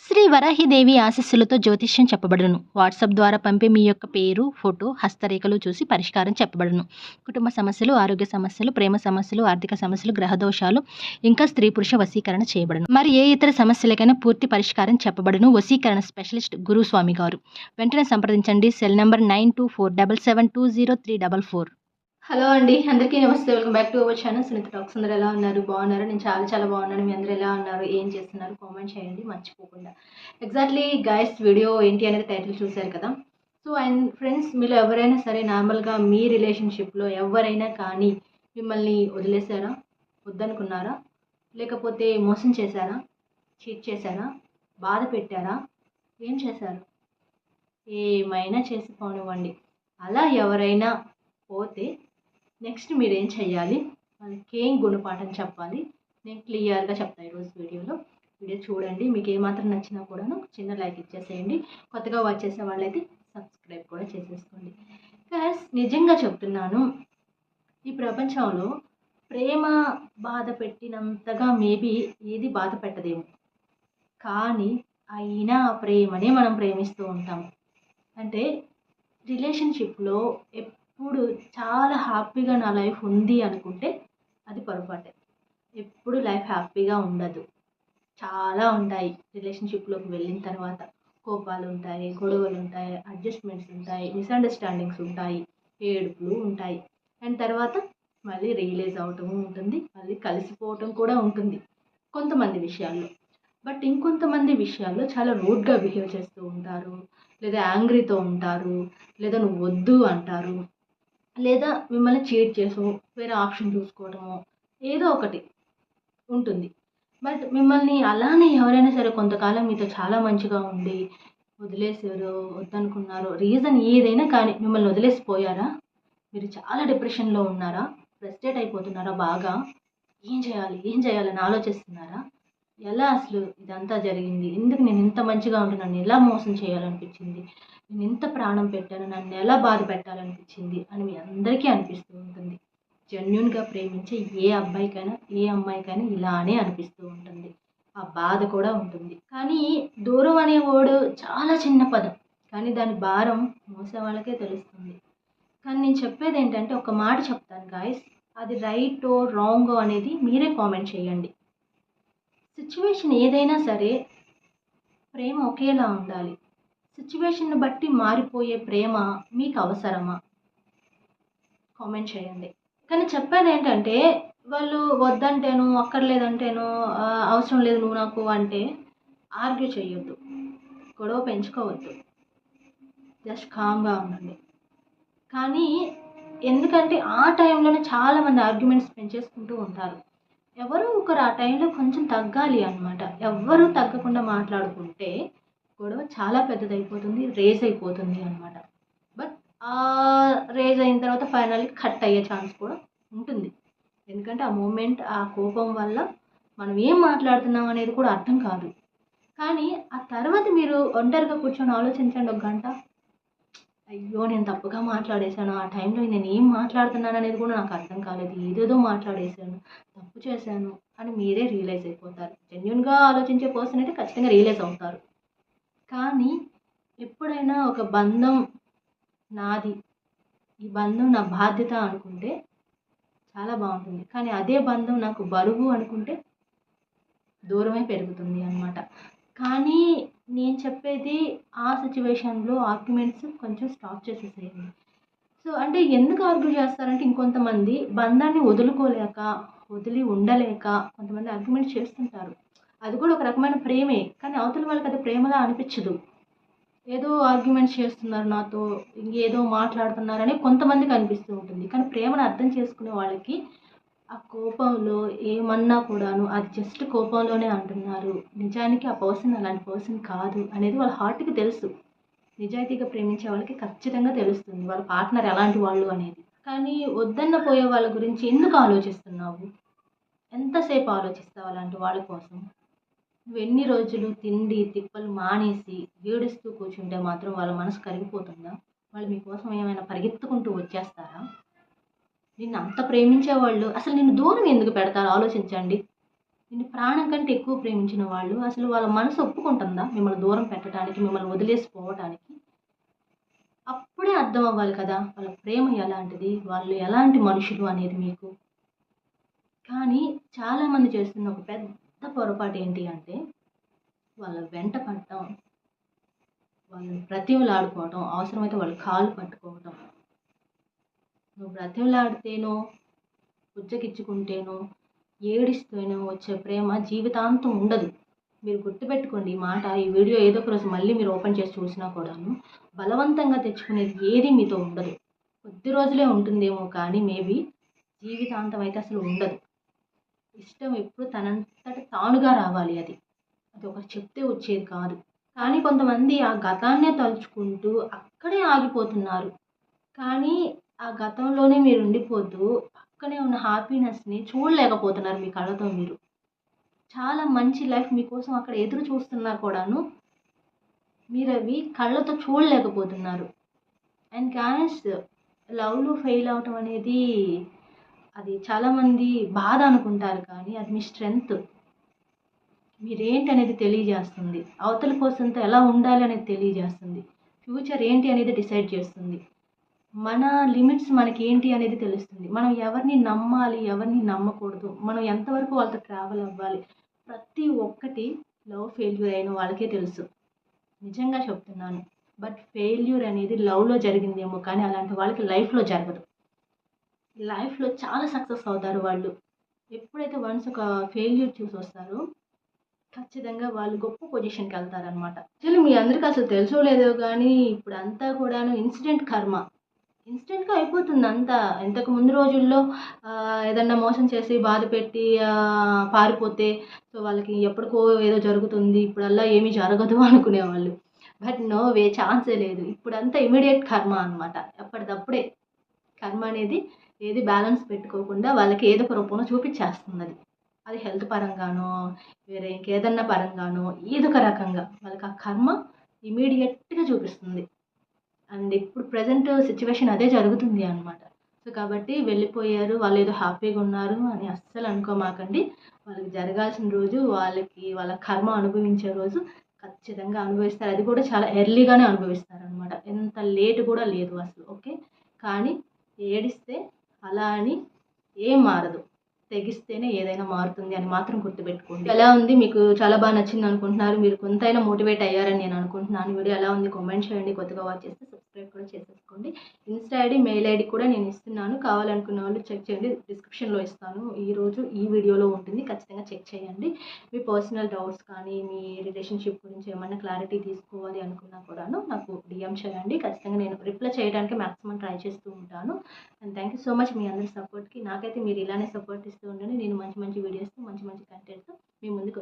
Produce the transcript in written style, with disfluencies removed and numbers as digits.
శ్రీ వరాహిదేవి ఆశీస్సులతో జ్యోతిష్యం చెప్పబడును. వాట్సాప్ ద్వారా పంపే మీ యొక్క పేరు, ఫోటో, హస్తరేఖలు చూసి పరిష్కారం చెప్పబడును. కుటుంబ సమస్యలు, ఆరోగ్య సమస్యలు, ప్రేమ సమస్యలు, ఆర్థిక సమస్యలు, గ్రహ దోషాలు, ఇంకా స్త్రీ పురుష వశీకరణ చేయబడును. మరి ఏ ఇతర సమస్యలకైనా పూర్తి పరిష్కారం చెప్పబడును. వశీకరణ స్పెషలిస్ట్ గురుస్వామి గారు. వెంటనే సంప్రదించండి. Cell number 9247720344. హలో అండి, అందరికీ నమస్తే. Welcome back to our channel Sunitha talks. అందరూ ఎలా ఉన్నారు? బాగున్నారు? నేను చాలా బాగున్నాను. మీ అందరూ ఎలా ఉన్నారు? ఏం చేస్తున్నారు? కామెంట్ చేయండి మర్చిపోకుండా. ఎగ్జాక్ట్లీ గైస్, వీడియో ఏంటి అనేది టైటిల్ చూశారు కదా. సో అండ్ ఫ్రెండ్స్, మీరు ఎవరైనా సరే నార్మల్గా మీ రిలేషన్షిప్లో ఎవరైనా కానీ మిమ్మల్ని వదిలేశారా, వద్దనుకున్నారా, లేకపోతే మోసం చేశారా, చీట్ చేశారా, బాధ పెట్టారా, ఏం చేశారు? ఏమైనా చేసి పోనివ్వండి. అలా ఎవరైనా పోతే నెక్స్ట్ మీరేం చేయాలి, వాళ్ళకి ఏం గుణపాఠం చెప్పాలి, నేను క్లియర్గా చెప్తాను ఈరోజు వీడియో చూడండి. మీకు ఏమాత్రం నచ్చినా కూడాను చిన్న లైక్ ఇచ్చేసేయండి. కొత్తగా వాచ్ చేసే వాళ్ళైతే సబ్స్క్రైబ్ కూడా చేసేసుకోండి. ప్లస్ నిజంగా చెప్తున్నాను, ఈ ప్రపంచంలో ప్రేమ బాధ పెట్టినంతగా మేబీ ఏది బాధ పెట్టదేమో, కానీ అయినా ఆ ప్రేమనే మనం ప్రేమిస్తూ ఉంటాము. అంటే రిలేషన్షిప్లో ఎప్పుడు చాలా హ్యాపీగా నా లైఫ్ ఉంది అనుకుంటే అది పొరపాటే. ఎప్పుడు లైఫ్ హ్యాపీగా ఉండదు. చాలా ఉంటాయి రిలేషన్షిప్లోకి వెళ్ళిన తర్వాత. కోపాలు ఉంటాయి, గొడవలు ఉంటాయి, అడ్జస్ట్మెంట్స్ ఉంటాయి, మిస్అండర్స్టాండింగ్స్ ఉంటాయి, ఏడుపులు ఉంటాయి. అండ్ తర్వాత మళ్ళీ రియలైజ్ అవటము ఉంటుంది, మళ్ళీ కలిసిపోవటం కూడా ఉంటుంది కొంతమంది విషయాల్లో. బట్ ఇంకొంతమంది విషయాల్లో చాలా రూడ్గా బిహేవ్ చేస్తూ ఉంటారు, లేదా యాంగ్రీతో ఉంటారు, లేదా నువ్వు వద్దు అంటారు, లేదా మిమ్మల్ని చీట్ చేసో వేరే ఆప్షన్ చూసుకోవడమో ఏదో ఒకటి ఉంటుంది. బట్ మిమ్మల్ని అలానే ఎవరైనా సరే కొంతకాలం మీతో చాలా మంచిగా ఉండి వదిలేసారు, వద్దనుకున్నారు, రీజన్ ఏదైనా కానీ మిమ్మల్ని వదిలేసిపోయారా, మీరు చాలా డిప్రెషన్లో ఉన్నారా, ఫ్రస్ట్రేట్ అయిపోతున్నారా, బాగా ఏం చేయాలని ఆలోచిస్తున్నారా, ఎలా అసలు ఇదంతా జరిగింది, ఎందుకు నేను ఇంత మంచిగా ఉంటున్నాను, ఎలా మోసం చేయాలనిపించింది, నేను ఇంత ప్రాణం పెట్టాను, నన్ను ఎలా బాధ పెట్టాలనిపించింది అని మీ అందరికీ అనిపిస్తూ ఉంటుంది. జెన్యూన్గా ప్రేమించే ఏ అబ్బాయికైనా ఏ అమ్మాయికైనా ఇలానే అనిపిస్తూ ఉంటుంది. ఆ బాధ కూడా ఉంటుంది. కానీ దూరం అనే వర్డ్ చాలా చిన్న పదం, కానీ దాని భారం మోసే వాళ్ళకే తెలుస్తుంది. కానీ నేను చెప్పేది ఏంటంటే, ఒక మాట చెప్తాను గాయస్, అది రైటో రాంగో అనేది మీరే కామెంట్ చేయండి. సిచ్యువేషన్ ఏదైనా సరే ప్రేమ ఒకేలా ఉండాలి. సిచ్యువేషన్ని బట్టి మారిపోయే ప్రేమ మీకు అవసరమా? కామెంట్ చేయండి. కానీ చెప్పేది ఏంటంటే, వాళ్ళు వద్దంటేనో అక్కర్లేదంటేనో అవసరం లేదు నువ్వు నాకు అంటే ఆర్గ్యూ చేయొద్దు, గొడవ పెంచుకోవద్దు, జస్ట్ కామ్గా ఉండండి. కానీ ఎందుకంటే ఆ టైంలోనే చాలామంది ఆర్గ్యుమెంట్స్ పెంచేసుకుంటూ ఉంటారు. ఎవరో ఒకరు ఆ టైంలో కొంచెం తగ్గాలి అనమాట. ఎవ్వరూ తగ్గకుండా మాట్లాడుకుంటే గొడవ చాలా పెద్దదైపోతుంది, రేజ్ అయిపోతుంది అనమాట. బట్ ఆ రేజ్ అయిన తర్వాత ఫైనల్లీ కట్ అయ్యే ఛాన్స్ కూడా ఉంటుంది. ఎందుకంటే ఆ మూమెంట్, ఆ కోపం వల్ల మనం ఏం మాట్లాడుతున్నాం అనేది కూడా అర్థం కాదు. కానీ ఆ తర్వాత మీరు ఒంటరిగా కూర్చొని ఆలోచించండి ఒక గంట. అయ్యో నేను తప్పుగా మాట్లాడేశాను, ఆ టైంలో నేను ఏం మాట్లాడుతున్నాను అనేది కూడా నాకు అర్థం కాలేదు, ఏదేదో మాట్లాడేశాను, తప్పు చేశాను అని మీరే రియలైజ్ అయిపోతారు. జెన్యూన్గా ఆలోచించే పర్సన్ అయితే ఖచ్చితంగా రియలైజ్ అవుతారు. కానీ ఎప్పుడైనా ఒక బంధం నాది, ఈ బంధం నా బాధ్యత అనుకుంటే చాలా బాగుంటుంది. కానీ అదే బంధం నాకు బరువు అనుకుంటే దూరమే పెరుగుతుంది అన్నమాట. కానీ నేను చెప్పేది ఆ సిచ్యువేషన్లో ఆర్గ్యుమెంట్స్ కొంచెం స్టాప్ చేసేసేయండి. సో అంటే ఎందుకు ఆర్గ్యూ చేస్తారంటే, ఇంకొంతమంది బంధాన్ని వదులుకోలేక, వదిలి ఉండలేక కొంతమంది ఆర్గ్యుమెంట్స్ చేస్తుంటారు. అది కూడా ఒక రకమైన ప్రేమే, కానీ అవతల వాళ్ళకి అది ప్రేమలా అనిపించదు. ఏదో ఆర్గ్యుమెంట్స్ చేస్తున్నారు నాతో, ఇంకేదో మాట్లాడుతున్నారని కొంతమందికి అనిపిస్తూ ఉంటుంది. కానీ ప్రేమను అర్థం చేసుకునే వాళ్ళకి ఆ కోపంలో ఏమన్నా కూడాను అది జస్ట్ కోపంలోనే అంటున్నారు, నిజానికి ఆ పర్సన్ అలాంటి పర్సన్ కాదు అనేది వాళ్ళ హార్ట్కి తెలుసు. నిజాయితీగా ప్రేమించే వాళ్ళకి ఖచ్చితంగా తెలుస్తుంది వాళ్ళ పార్ట్నర్ ఎలాంటి వాళ్ళు అనేది. కానీ వద్దన్న పోయే వాళ్ళ గురించి ఎందుకు ఆలోచిస్తున్నావు? ఎంతసేపు ఆలోచిస్తావు అలాంటి వాళ్ళ కోసం? నువ్వు ఎన్ని రోజులు తిండి తిప్పలు మానేసి ఏడుస్తూ కూర్చుంటే మాత్రం వాళ్ళ మనసు కరిగిపోతుందా? వాళ్ళు మీకోసం ఏమైనా పరిగెత్తుకుంటూ వచ్చేస్తారా? నిన్ను అంత ప్రేమించేవాళ్ళు అసలు నిన్ను దూరం ఎందుకు పెడతారు ఆలోచించండి. నిన్ను ప్రాణం కంటే ఎక్కువ ప్రేమించిన వాళ్ళు అసలు వాళ్ళ మనసు ఒప్పుకుంటుందా మిమ్మల్ని దూరం పెట్టడానికి, మిమ్మల్ని వదిలేసి పోవటానికి? అప్పుడే అర్థం అవ్వాలి కదా వాళ్ళ ప్రేమ ఎలాంటిది, వాళ్ళు ఎలాంటి మనుషులు అనేది మీకు. కానీ చాలామంది చేస్తున్న ఒక పెద్ద పొరపాటు ఏంటి అంటే వాళ్ళ వెంట పడటం, వాళ్ళని బ్రతిమలాడుకోవటం, అవసరమైతే వాళ్ళ కాళ్ళు పట్టుకోవటం. నువ్వు బ్రతిమలాడితేనో, బుజ్జగించుకుంటేనో, ఏడిస్తేనో వచ్చే ప్రేమ జీవితాంతం ఉండదు. మీరు గుర్తుపెట్టుకోండి ఈ మాట. ఈ వీడియో ఏదో ఒక రోజు మళ్ళీ మీరు ఓపెన్ చేసి చూసినా కూడాను బలవంతంగా తెచ్చుకునేది ఏది మీతో ఉండదు. కొద్ది రోజులే ఉంటుందేమో కానీ మేబీ జీవితాంతం అయితే అసలు ఉండదు. ఇష్టం ఎప్పుడు తనంతట తానుగా రావాలి. అది ఒకరు చెప్తే వచ్చేది కాదు. కానీ కొంతమంది ఆ గతాన్నే తలుచుకుంటూ అక్కడే ఆగిపోతున్నారు. కానీ ఆ గతంలోనే మీరు ఉండిపోతూ పక్కనే ఉన్న హ్యాపీనెస్ని చూడలేకపోతున్నారు మీ కళ్ళతో మీరు. చాలా మంచి లైఫ్ మీకోసం అక్కడ ఎదురు చూస్తున్నా కూడాను మీరు అవి కళ్ళతో చూడలేకపోతున్నారు. అండ్ గాయస్, లవ్లో ఫెయిల్ అవటం అనేది అది చాలామంది బాధ అనుకుంటారు కానీ అది మీ స్ట్రెంగ్త్. మీరేంటి అనేది తెలియజేస్తుంది. అవతల పర్సన్తో ఎలా ఉండాలి అనేది తెలియజేస్తుంది. ఫ్యూచర్ ఏంటి అనేది డిసైడ్ చేస్తుంది. మన లిమిట్స్ మనకి ఏంటి అనేది తెలుస్తుంది. మనం ఎవరిని నమ్మాలి, ఎవరిని నమ్మకూడదు, మనం ఎంతవరకు వాళ్ళతో ట్రావెల్ అవ్వాలి, ప్రతి ఒక్కటి లవ్ ఫెయిల్యూర్ అయిన వాళ్ళకే తెలుసు. నిజంగా చెప్తున్నాను. బట్ ఫెయిల్యూర్ అనేది లవ్లో జరిగిందేమో కానీ అలాంటి వాళ్ళకి లైఫ్లో జరగదు. లైఫ్లో చాలా సక్సెస్ అవుతారు వాళ్ళు. ఎప్పుడైతే వన్స్ ఒక ఫెయిల్యూర్ చూసి వస్తారో ఖచ్చితంగా వాళ్ళు గొప్ప పొజిషన్కి వెళ్తారనమాట. యాక్చువల్లీ మీ అందరికీ అసలు తెలుసో లేదో కానీ ఇప్పుడు అంతా కూడాను ఇన్సిడెంట్ కర్మ. ఇన్స్టెంట్గా అయిపోతుంది అంతా. ఇంతకు ముందు రోజుల్లో ఏదన్నా మోసం చేసి బాధ పెట్టి పారిపోతే సో వాళ్ళకి ఎప్పటికో ఏదో జరుగుతుంది, ఇప్పుడల్లా ఏమీ జరగదు అనుకునేవాళ్ళు. బట్ నో వే, ఛాన్సే లేదు. ఇప్పుడంతా ఇమీడియట్ కర్మ అనమాట. ఎప్పటిదప్పుడే కర్మ అనేది ఏది బ్యాలెన్స్ పెట్టుకోకుండా వాళ్ళకి ఏదో ఒక రూపంలో చూపించేస్తుంది. అది హెల్త్ పరంగానో వేరే ఇంకేదన్నా పరంగానో ఏదో ఒక రకంగా వాళ్ళకి ఆ కర్మ ఇమీడియట్గా చూపిస్తుంది. అండ్ ఇప్పుడు ప్రజెంట్ సిచ్యువేషన్ అదే జరుగుతుంది అనమాట. సో కాబట్టి వెళ్ళిపోయారు, వాళ్ళు ఏదో హ్యాపీగా ఉన్నారు అని అస్సలు అనుకోమాకండి. వాళ్ళకి జరగాల్సిన రోజు, వాళ్ళకి వాళ్ళ కర్మ అనుభవించే రోజు ఖచ్చితంగా అనుభవిస్తారు. అది కూడా చాలా ఎర్లీగానే అనుభవిస్తారు అనమాట. ఎంత లేట్ కూడా లేదు అసలు. ఓకే, కానీ ఏడిస్తే అలా అని ఏం మారదు. తెగిస్తేనే ఏదైనా మారుతుంది అని మాత్రం గుర్తుపెట్టుకోండి. ఎలా ఉంది, మీకు చాలా బాగా నచ్చింది అనుకుంటున్నారు, మీరు కొంతైనా మోటివేట్ అయ్యారని నేను అనుకుంటున్నాను. వీడియో ఎలా ఉంది కామెంట్ చేయండి. కొత్తగా వాచ్ చేస్తే సబ్స్క్రైబ్ కూడా చేసేసుకోండి. ఇన్స్టా ఐడి, మెయిల్ ఐడి కూడా నేను ఇస్తున్నాను. కావాలనుకున్న వాళ్ళు చెక్ చేయండి, డిస్క్రిప్షన్లో ఇస్తాను. ఈరోజు ఈ వీడియోలో ఉంటుంది, ఖచ్చితంగా చెక్ చేయండి. మీ పర్సనల్ డౌట్స్ కానీ మీ రిలేషన్షిప్ గురించి ఏమైనా క్లారిటీ తీసుకోవాలి అనుకున్నా కూడాను నాకు డిఎం చేయండి. ఖచ్చితంగా నేను రిప్లై చేయడానికి మ్యాక్సిమం ట్రై చేస్తూ ఉంటాను. And thank you so much మీ అందరి సపోర్ట్కి. నాకైతే మీరు ఇలానే సపోర్ట్ ఇస్తూ ఉండండి. నేను మంచి మంచి వీడియోస్తో మంచి మంచి కంటెంట్తో మీ ముందుకు